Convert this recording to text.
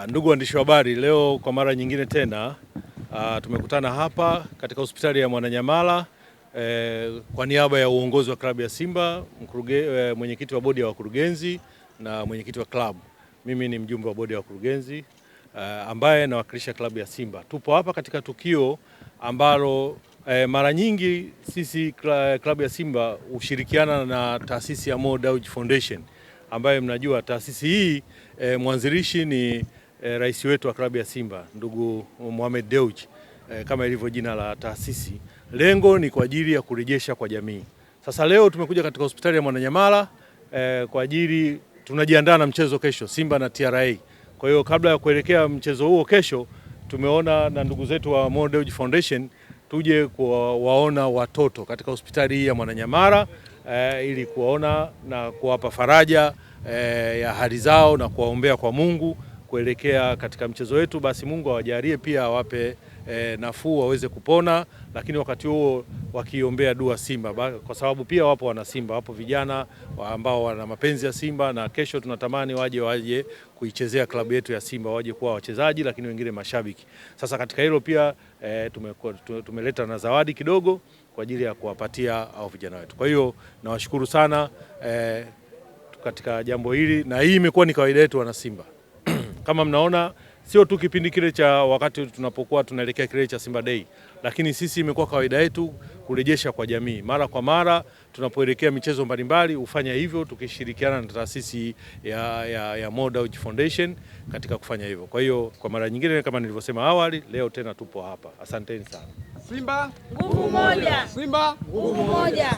Ndugu waandishi wa habari, leo kwa mara nyingine tena tumekutana hapa katika hospitali ya Mwananyamala kwa niaba ya uongozi wa klabu ya Simba, mwenyekiti wa bodi ya wakurugenzi na mwenyekiti wa klabu. Mimi ni mjumbe wa bodi ya wakurugenzi ambaye nawakilisha klabu ya Simba. Tupo hapa katika tukio ambalo mara nyingi sisi klabu ya Simba hushirikiana na taasisi ya Mo Dewji Foundation, ambaye mnajua taasisi hii mwanzilishi ni rais wetu wa klabu ya Simba ndugu Mohamed Dewji, kama ilivyo jina la taasisi. Lengo ni kwa ajili ya kurejesha kwa jamii. Sasa leo tumekuja katika hospitali ya Mwananyamala kwa ajili tunajiandaa na mchezo kesho, Simba na TRA. Kwa hiyo kabla ya kuelekea mchezo huo kesho, tumeona na ndugu zetu wa Mo Dewji Foundation tuje kuwaona watoto katika hospitali hii ya Mwananyamala ili kuwaona na kuwapa faraja ya hali zao na kuwaombea kwa Mungu kuelekea katika mchezo wetu. Basi Mungu awajalie pia awape nafuu waweze kupona, lakini wakati huo wakiombea dua Simba, kwa sababu pia wapo wana Simba, wapo vijana ambao wana mapenzi ya Simba, na kesho tunatamani waje kuichezea klabu yetu ya Simba, waje kuwa wachezaji, lakini wengine mashabiki. Sasa katika hilo pia tumeleta na zawadi kidogo kwa ajili ya kuwapatia hao vijana wetu. Kwa hiyo nawashukuru sana katika jambo hili, na hii imekuwa ni kawaida yetu wana Simba. Kama mnaona, sio tu kipindi kile cha wakati tunapokuwa tunaelekea kile cha Simba Day, lakini sisi imekuwa kawaida yetu kurejesha kwa jamii. Mara kwa mara tunapoelekea michezo mbalimbali hufanya hivyo tukishirikiana na taasisi ya Mo Dewji Foundation katika kufanya hivyo. Kwa hiyo kwa mara nyingine, kama nilivyosema awali, leo tena tupo hapa. Asanteni sana. Simba nguvu moja. Simba nguvu moja.